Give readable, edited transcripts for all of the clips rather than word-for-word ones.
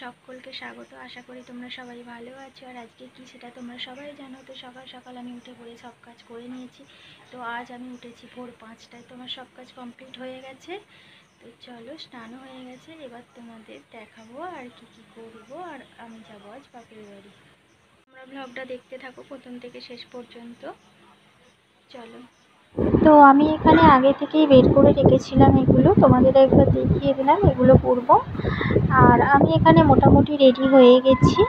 সকলকে স্বাগত। আশা করি তোমরা সবাই ভালো আছো। আর আজকে কি সেটা তোমরা সবাই জানো। তো সকাল সকাল আমি উঠে পড়ে সব কাজ করে নিয়েছি। তো আজ আমি উঠেছি ভোর 5টায়। তোমার সব কাজ কমপ্লিট হয়ে গেছে। তো চলো, স্নানও হয়ে গেছে। এবার তোমাদের দেখাবো আর কি কি করবো। আর আমি যাবো আজ বাপের বাড়ি। তোমরা ব্লগটা দেখতে থাকো প্রথম থেকে শেষ পর্যন্ত। চলো। তো আমি এখানে আগে থেকেই বের করে রেখেছিলাম এগুলো, তোমাদের একবার দেখিয়ে দিলাম এগুলো করবো। আর আমি এখানে মোটামুটি রেডি হয়ে গেছি।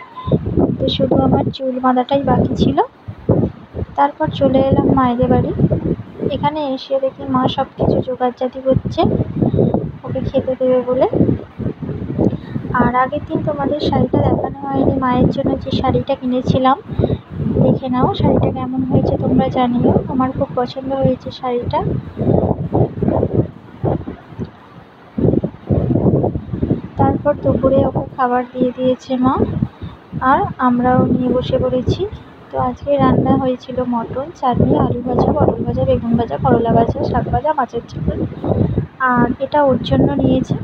তো শুধু আমার চুল বাঁধাটাই বাকি ছিল। তারপর চলে এলাম মায়েদের বাড়ি। এখানে এসে দেখি মা সব কিছু জোগাড়জাতি করছে ওকে খেতে দেবে বলে। আর আগের দিন তোমাদের শাড়িটা দেখানো হয়নি, মায়ের জন্য যে শাড়িটা কিনেছিলাম। দেখে নাও শাড়িটা কেমন হয়েছে তোমরা জানিও। আমার খুব পছন্দ হয়েছে শাড়িটা। তারপর দুপুরে ওকে খাবার দিয়ে দিয়েছে মা, আর আমরাও নিয়ে বসে পড়েছি। তো আজকে রান্না হয়েছিল মটন, চাটনি, আলু ভাজা, পটল ভাজা, বেগুন ভাজা, করলা ভাজা, শাক ভাজা, মাছের ঝোল। আর এটা ওর জন্য নিয়েছে,